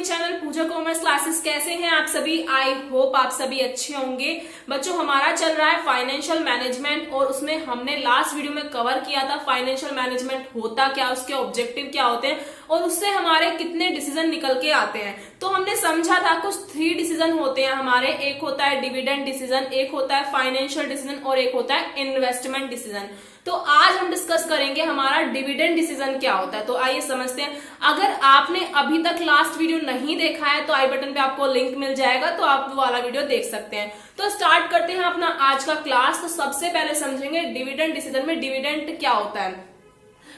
Channel पूजा commerce classes. कैसे हैं आप सभी? आई होप आप सभी अच्छे होंगे। बच्चों, हमारा चल रहा है फाइनेंशियल मैनेजमेंट और उसमें हमने लास्ट वीडियो में कवर किया था फाइनेंशियल मैनेजमेंट होता क्या, उसके ऑब्जेक्टिव क्या होते हैं और उससे हमारे कितने डिसीजन निकल के आते हैं। तो हमने समझा था कुछ 3 डिसीजन होते हैं हमारे। एक होता है डिविडेंड डिसीजन, एक होता है फाइनेंशियल डिसीजन और एक होता है इन्वेस्टमेंट डिसीजन। तो आज हम डिस्कस करेंगे हमारा डिविडेंड डिसीजन क्या होता है। तो आइए समझते हैं। अगर आपने अभी तक लास्ट वीडियो नहीं देखा है तो आई बटन पे आपको लिंक मिल जाएगा, तो आप वो वाला वीडियो देख सकते हैं। तो स्टार्ट करते हैं अपना आज का क्लास। तो सबसे पहले समझेंगे डिविडेंड डिसीजन में डिविडेंड क्या होता है।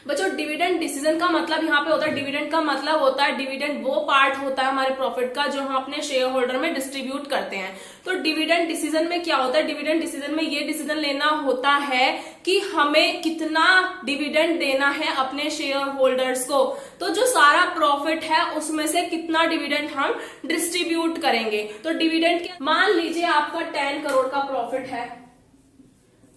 बच्चों, डिविडेंड डिसीजन का मतलब यहाँ पे होता है, डिविडेंड का मतलब होता है, डिविडेंड वो पार्ट होता है हमारे प्रॉफिट का जो हम अपने शेयर होल्डर में डिस्ट्रीब्यूट करते हैं। तो डिविडेंड डिसीजन में क्या होता है? डिविडेंड डिसीजन में ये डिसीजन लेना होता है कि हमें कितना डिविडेंड देना है अपने शेयर होल्डर्स को। तो जो सारा प्रॉफिट है उसमें से कितना डिविडेंड हम डिस्ट्रीब्यूट करेंगे। तो डिविडेंड, मान लीजिए आपका 10 करोड़ का प्रॉफिट है।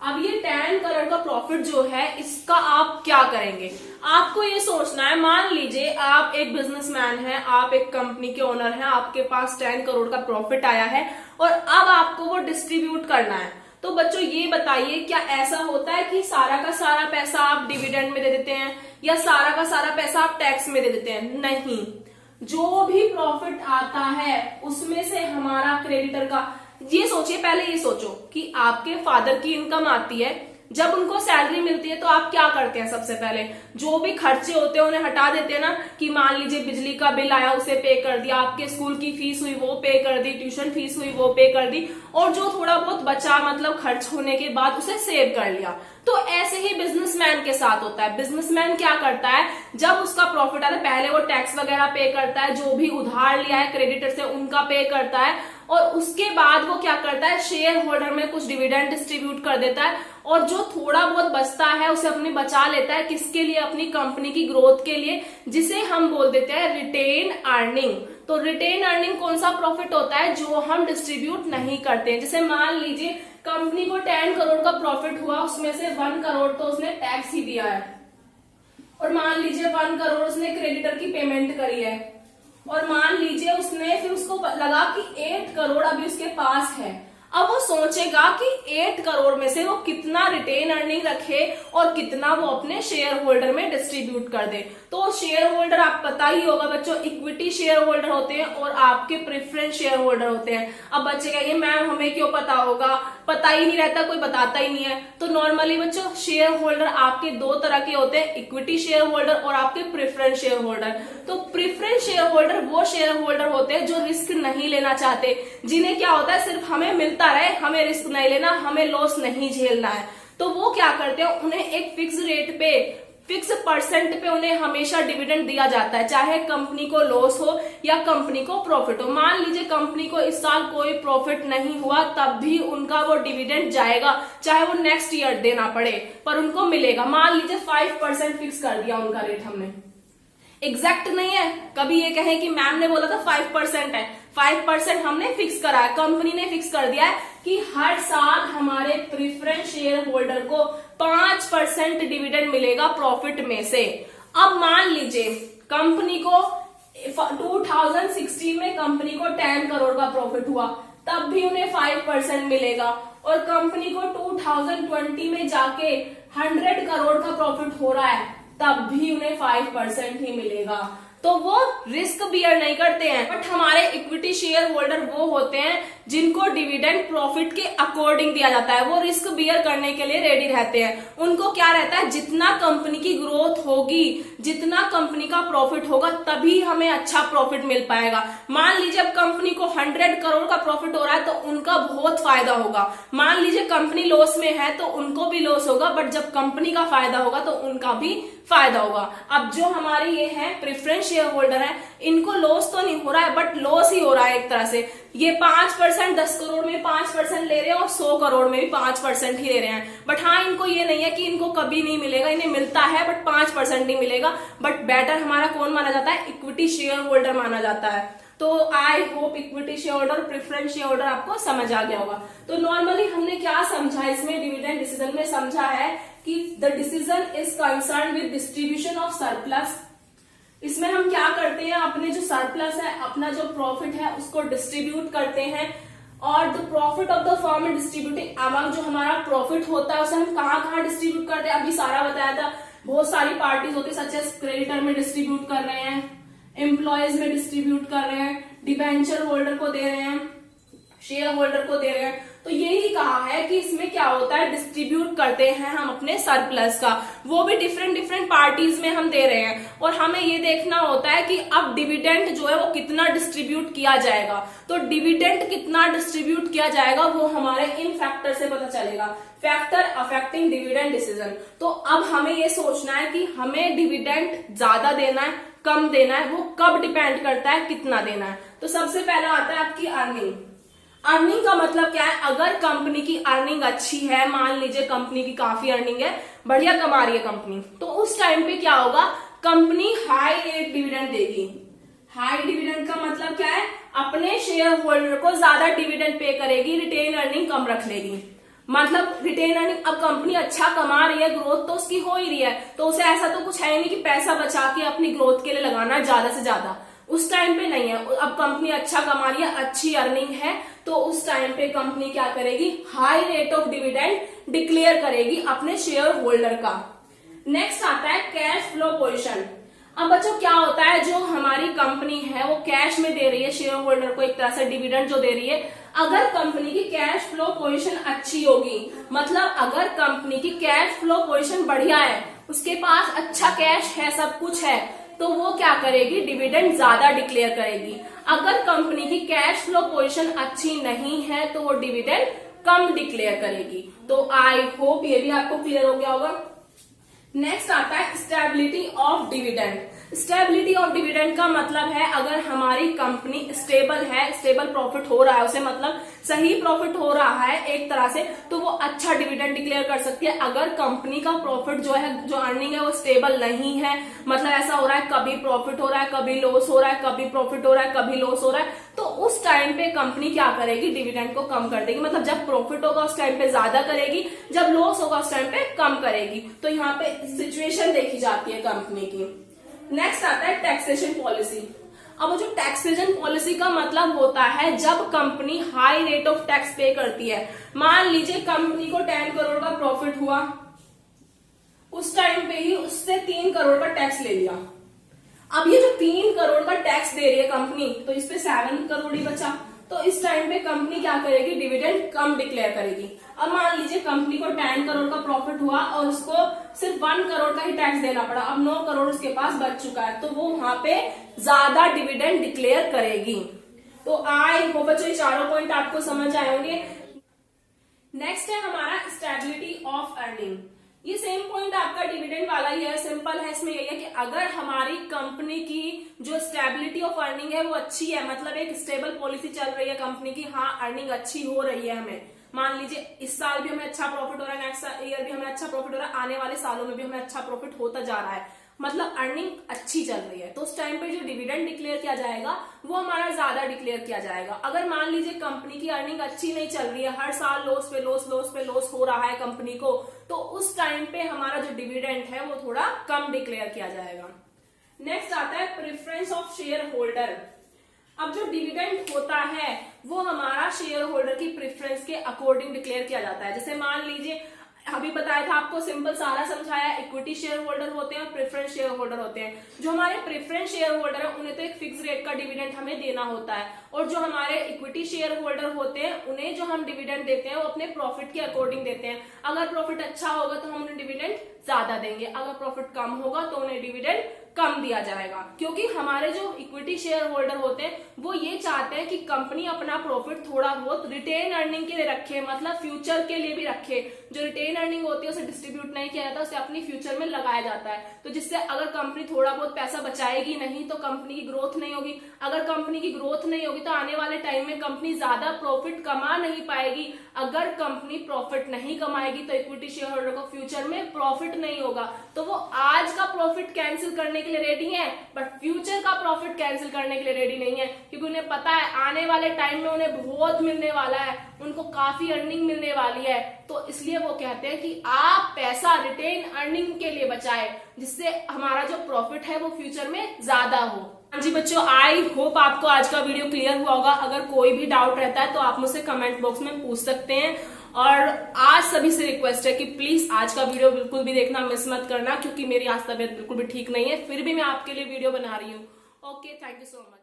अब ये 10 करोड़ का प्रॉफिट जो है इसका आप क्या करेंगे? आपको ये सोचना है। मान लीजिए आप एक बिजनेसमैन हैं, आप एक कंपनी के ओनर हैं, आपके पास 10 करोड़ का प्रॉफिट आया है और अब आपको वो डिस्ट्रीब्यूट करना है। तो बच्चों ये बताइए, क्या ऐसा होता है कि सारा का सारा पैसा आप डिविडेंड में दे देते हैं या सारा का सारा पैसा आप टैक्स में दे देते हैं? नहीं, जो भी प्रॉफिट आता है उसमें से हमारा क्रेडिटर का, ये सोचिए, पहले ये सोचो कि आपके फादर की इनकम आती है, जब उनको सैलरी मिलती है तो आप क्या करते हैं? सबसे पहले जो भी खर्चे होते हैं उन्हें हटा देते हैं ना, कि मान लीजिए बिजली का बिल आया उसे पे कर दिया, आपके स्कूल की फीस हुई वो पे कर दी, ट्यूशन फीस हुई वो पे कर दी, और जो थोड़ा बहुत बचा मतलब खर्च होने के बाद उसे सेव कर लिया। तो ऐसे ही बिजनेसमैन के साथ होता है। बिजनेसमैन क्या करता है, जब उसका प्रॉफिट आता है पहले वो टैक्स वगैरह पे करता है, जो भी उधार लिया है क्रेडिटर से उनका पे करता है, और उसके बाद वो क्या करता है, शेयर होल्डर में कुछ डिविडेंड डिस्ट्रीब्यूट कर देता है, और जो थोड़ा बहुत बचता है उसे अपनी बचा लेता है। किसके लिए? अपनी कंपनी की ग्रोथ के लिए, जिसे हम बोल देते हैं रिटेन अर्निंग। तो रिटेन अर्निंग कौन सा प्रॉफिट होता है? जो हम डिस्ट्रीब्यूट नहीं करते हैं। जैसे मान लीजिए कंपनी को 10 करोड़ का प्रॉफिट हुआ, उसमें से 1 करोड़ तो उसने टैक्स ही दिया है, और मान लीजिए 1 करोड़ उसने क्रेडिटर की पेमेंट करी है, और मान लीजिए उसने फिर उसको लगा कि 8 करोड़ अभी उसके पास है। अब वो सोचेगा कि 8 करोड़ में से वो कितना रिटेन अर्निंग रखे और कितना वो अपने शेयर होल्डर में डिस्ट्रीब्यूट कर दे। तो शेयर होल्डर, आप पता ही होगा बच्चों, इक्विटी शेयर होल्डर होते हैं और आपके प्रेफरेंस शेयर होल्डर होते हैं। अब बच्चे कहेंगे मैम हमें क्यों पता होगा, पता ही नहीं रहता, कोई बताता ही नहीं है। तो नॉर्मली बच्चों शेयर होल्डर आपके 2 तरह के होते हैं, इक्विटी शेयर होल्डर और आपके प्रेफरेंस शेयर होल्डर। तो प्रेफरेंस शेयर होल्डर वो शेयर होल्डर होते हैं जो रिस्क नहीं लेना चाहते, जिन्हें क्या होता है सिर्फ हमें मिलता रहे, हमें रिस्क नहीं लेना, हमें लॉस नहीं झेलना है। तो वो क्या करते हैं, उन्हें एक फिक्स रेट पे, फिक्स परसेंट पे उन्हें हमेशा डिविडेंड दिया जाता है, चाहे कंपनी को लॉस हो या कंपनी को प्रॉफिट हो। मान लीजिए कंपनी को इस साल कोई प्रॉफिट नहीं हुआ, तब भी उनका वो डिविडेंड जाएगा, चाहे वो नेक्स्ट ईयर देना पड़े, पर उनको मिलेगा। मान लीजिए 5% फिक्स कर दिया उनका रेट हमने, एग्जैक्ट नहीं है। कभी ये कहें कि मैम ने बोला था 5% है, 5% हमने फिक्स करा है, कंपनी ने फिक्स कर दिया है कि हर साल हमारे प्रेफरेंस शेयर होल्डर को 5% डिविडेंड मिलेगा प्रॉफिट में से। अब मान लीजिए कंपनी को 2016 में कंपनी को 10 करोड़ का प्रॉफिट हुआ, तब भी उन्हें 5% मिलेगा, और कंपनी को 2020 में जाके 100 करोड़ का प्रॉफिट हो रहा है, तब भी उन्हें 5% ही मिलेगा। तो वो रिस्क बियर नहीं करते हैं। बट हमारे इक्विटी शेयर होल्डर वो होते हैं जिनको डिविडेंड प्रॉफिट के अकॉर्डिंग दिया जाता है, वो रिस्क बियर करने के लिए रेडी रहते हैं। उनको क्या रहता है, जितना कंपनी की ग्रोथ होगी, जितना कंपनी का प्रॉफिट होगा, तभी हमें अच्छा प्रॉफिट मिल पाएगा। मान लीजिए अब कंपनी को 100 करोड़ का प्रॉफिट हो रहा है तो उनका बहुत फायदा होगा। मान लीजिए कंपनी लॉस में है तो उनको भी लॉस होगा, बट जब कंपनी का फायदा होगा तो उनका भी फायदा होगा। अब जो हमारे ये है प्रेफरेंस शेयर होल्डर है, इनको लॉस तो नहीं हो रहा है, बट लॉस ही हो रहा है एक तरह से। ये 5%, 10 करोड़ में 5% ले रहे हैं और 100 करोड़ में भी 5% ही ले रहे हैं। बट हाँ, इनको ये नहीं है कि इनको कभी नहीं मिलेगा, इन्हें मिलता है बट 5% नहीं मिलेगा। बट बेटर हमारा कौन माना जाता है? इक्विटी शेयर होल्डर माना जाता है। तो I hope equity share holder, preference share holder आपको समझ आ गया होगा। तो नॉर्मली हमने क्या समझा इसमें, डिविडेंड डिसीजन में समझा है कि the decision is concern with distribution of surplus इसमें हम क्या करते हैं, अपने जो सरप्लस है, अपना जो प्रॉफिट है उसको डिस्ट्रीब्यूट करते हैं, और the profit of the firm is distributing among, जो हमारा प्रॉफिट होता है उसे हम कहाँ कहाँ डिस्ट्रीब्यूट करते हैं, अभी सारा बताया था। बहुत सारी पार्टीज होती है, सच एज क्रेडिटर में डिस्ट्रीब्यूट कर रहे हैं, एम्प्लॉयज में डिस्ट्रीब्यूट कर रहे हैं, डिबेंचर होल्डर को दे रहे हैं, शेयर होल्डर को दे रहे हैं। तो यही कहा है कि इसमें क्या होता है, डिस्ट्रीब्यूट करते हैं हम अपने सरप्लस का, वो भी डिफरेंट डिफरेंट पार्टीज में हम दे रहे हैं। और हमें ये देखना होता है कि अब डिविडेंड जो है वो कितना डिस्ट्रीब्यूट किया जाएगा। तो डिविडेंड कितना डिस्ट्रीब्यूट किया जाएगा वो हमारे इन फैक्टर से पता चलेगा, फैक्टर अफेक्टिंग डिविडेंड डिसीजन। तो अब हमें ये सोचना है कि हमें डिविडेंड ज्यादा देना है, कम देना है, वो कब डिपेंड करता है, कितना देना है। तो सबसे पहला आता है आपकी अर्निंग। अर्निंग का मतलब क्या है, अगर कंपनी की अर्निंग अच्छी है, मान लीजिए कंपनी की काफी अर्निंग है, बढ़िया कमा रही है कंपनी, तो उस टाइम पे क्या होगा, कंपनी हाई रेट डिविडेंड देगी। हाई डिविडेंड का मतलब क्या है, अपने शेयर होल्डर को ज्यादा डिविडेंड पे करेगी, रिटेन अर्निंग कम रख लेगी। मतलब रिटेन अर्निंग, अब कंपनी अच्छा कमा रही है, ग्रोथ तो उसकी हो ही रही है, तो उसे ऐसा तो कुछ है नहीं कि पैसा बचा के अपनी ग्रोथ के लिए लगाना है ज्यादा से ज्यादा, उस टाइम पे नहीं है। अब कंपनी अच्छा कमा रही है, अच्छी अर्निंग है, तो उस टाइम पे कंपनी क्या करेगी, high rate of dividend declare करेगी अपने शेयर होल्डर का। नेक्स्ट आता है कैश फ्लो पोजीशन। अब बच्चों क्या होता है, जो हमारी कंपनी है वो कैश में दे रही है शेयर होल्डर को, एक तरह से डिविडेंड जो दे रही है। अगर कंपनी की कैश फ्लो पोजीशन अच्छी होगी, मतलब अगर कंपनी की कैश फ्लो पोजीशन बढ़िया है, उसके पास अच्छा कैश है, सब कुछ है, तो वो क्या करेगी, डिविडेंड ज्यादा डिक्लेयर करेगी। अगर कंपनी की कैश फ्लो पोजीशन अच्छी नहीं है तो वो डिविडेंड कम डिक्लेयर करेगी। तो आई होप ये भी आपको क्लियर हो गया होगा। नेक्स्ट आता है stability of dividend. Stability of dividend का मतलब है, अगर हमारी कंपनी स्टेबल है, स्टेबल प्रॉफिट हो रहा है उसे, मतलब सही प्रॉफिट हो रहा है एक तरह से, तो वो अच्छा डिविडेंड डिक्लेयर कर सकती है। अगर कंपनी का प्रॉफिट जो है, जो अर्निंग है वो स्टेबल नहीं है, मतलब ऐसा हो रहा है कभी प्रॉफिट हो रहा है, कभी लॉस हो रहा है, कभी प्रॉफिट हो रहा है, कभी लॉस हो रहा है, तो उस टाइम पे कंपनी क्या करेगी, डिविडेंड को कम कर देगी। मतलब जब प्रॉफिट होगा उस टाइम पे ज्यादा करेगी, जब लॉस होगा उस टाइम पे कम करेगी। तो यहाँ पे सिचुएशन देखी जाती है कंपनी की। नेक्स्ट आता है टैक्सेशन पॉलिसी। अब जो टैक्सेशन पॉलिसी का मतलब होता है, जब company high rate of tax पे करती है। मान लीजिए कंपनी को 10 करोड़ का प्रॉफिट हुआ, उस टाइम पे ही उससे 3 करोड़ का टैक्स ले लिया। अब ये जो 3 करोड़ का टैक्स दे रही है कंपनी, तो इस पे 7 करोड़ ही बचा। तो इस टाइम पे कंपनी क्या करेगी, डिविडेंड कम डिक्लेयर करेगी। अब मान लीजिए कंपनी को 10 करोड़ का प्रॉफिट हुआ और उसको सिर्फ 1 करोड़ का ही टैक्स देना पड़ा, अब 9 करोड़ उसके पास बच चुका है, तो वो वहां पे ज्यादा डिविडेंड डिक्लेयर करेगी। तो आई होप बच्चों ये चारों पॉइंट आपको समझ आए होंगे। नेक्स्ट है हमारा स्टेबिलिटी ऑफ अर्निंग। ये सेम पॉइंट आपका डिविडेंड वाला ही है, सिंपल है। इसमें यही है कि अगर हमारी कंपनी की जो स्टेबिलिटी ऑफ अर्निंग है वो अच्छी है, मतलब एक स्टेबल पॉलिसी चल रही है कंपनी की, हाँ अर्निंग अच्छी हो रही है, हमें मान लीजिए इस साल भी हमें अच्छा प्रॉफिट हो रहा है, नेक्स्ट ईयर भी हमें अच्छा प्रॉफिट हो रहा है, आने वाले सालों में भी हमें अच्छा प्रॉफिट होता जा रहा है, मतलब अर्निंग अच्छी चल रही है, तो उस टाइम पे जो डिविडेंड डिक्लेयर किया जाएगा वो हमारा ज्यादा डिक्लेयर किया जाएगा। अगर मान लीजिए कंपनी की अर्निंग अच्छी नहीं चल रही है, हर साल लॉस पे लॉस, लॉस पे लॉस हो रहा है कंपनी को, तो उस टाइम पे हमारा जो डिविडेंड है वो थोड़ा कम डिक्लेयर किया जाएगा। नेक्स्ट आता है प्रेफरेंस ऑफ शेयर होल्डर। अब जो डिविडेंड होता है वो हमारा शेयर होल्डर की प्रेफरेंस के अकॉर्डिंग डिक्लेयर किया जाता है। जैसे मान लीजिए अभी बताया था आपको, सिंपल सारा समझाया, इक्विटी शेयर होल्डर होते हैं और प्रेफरेंस शेयर होल्डर होते हैं। जो हमारे प्रेफरेंस शेयर होल्डर है उन्हें तो एक फिक्स रेट का डिविडेंड हमें देना होता है, और जो हमारे इक्विटी शेयर होल्डर होते हैं उन्हें जो हम डिविडेंड देते हैं वो अपने प्रॉफिट के अकॉर्डिंग देते हैं। अगर प्रॉफिट अच्छा होगा तो हम उन्हें डिविडेंड ज्यादा देंगे, अगर प्रॉफिट कम होगा तो उन्हें डिविडेंड कम दिया जाएगा। क्योंकि हमारे जो इक्विटी शेयर होल्डर होते हैं वो ये चाहते हैं कि कंपनी अपना प्रॉफिट थोड़ा बहुत रिटेन अर्निंग के लिए रखे, मतलब फ्यूचर के लिए भी रखे। जो रिटेन अर्निंग होती है उसे डिस्ट्रीब्यूट नहीं किया जाता, उसे अपनी फ्यूचर में लगाया जाता है। तो जिससे अगर कंपनी थोड़ा बहुत पैसा बचाएगी नहीं तो कंपनी की ग्रोथ नहीं होगी, अगर कंपनी की ग्रोथ नहीं होगी तो आने वाले टाइम में कंपनी ज्यादा प्रॉफिट कमा नहीं पाएगी। अगर कंपनी प्रॉफिट नहीं कमाएगी तो इक्विटी शेयर होल्डर को फ्यूचर में प्रॉफिट नहीं होगा, तो वो आज का प्रॉफिट कैंसिल करने के लिए रेडी है बट फ्यूचर का प्रॉफिट कैंसिल करने के लिए रेडी नहीं है, क्योंकि उन्हें पता है आने वाले टाइम में उन्हें बहुत मिलने वाला है, उनको काफी अर्निंग मिलने वाली है। तो इसलिए वो कहते हैं कि आप पैसा रिटेन अर्निंग के लिए बचाए, जिससे हमारा जो प्रॉफिट है वो फ्यूचर में ज्यादा हो। हाँ जी बच्चों, आई होप आपको आज का वीडियो क्लियर हुआ होगा। अगर कोई भी डाउट रहता है तो आप मुझसे कमेंट बॉक्स में पूछ सकते हैं। और आज सभी से रिक्वेस्ट है कि प्लीज आज का वीडियो बिल्कुल भी देखना मिस मत करना, क्योंकि मेरी आज तबीयत बिल्कुल भी ठीक नहीं है, फिर भी मैं आपके लिए वीडियो बना रही हूँ। Okay, thank you so much.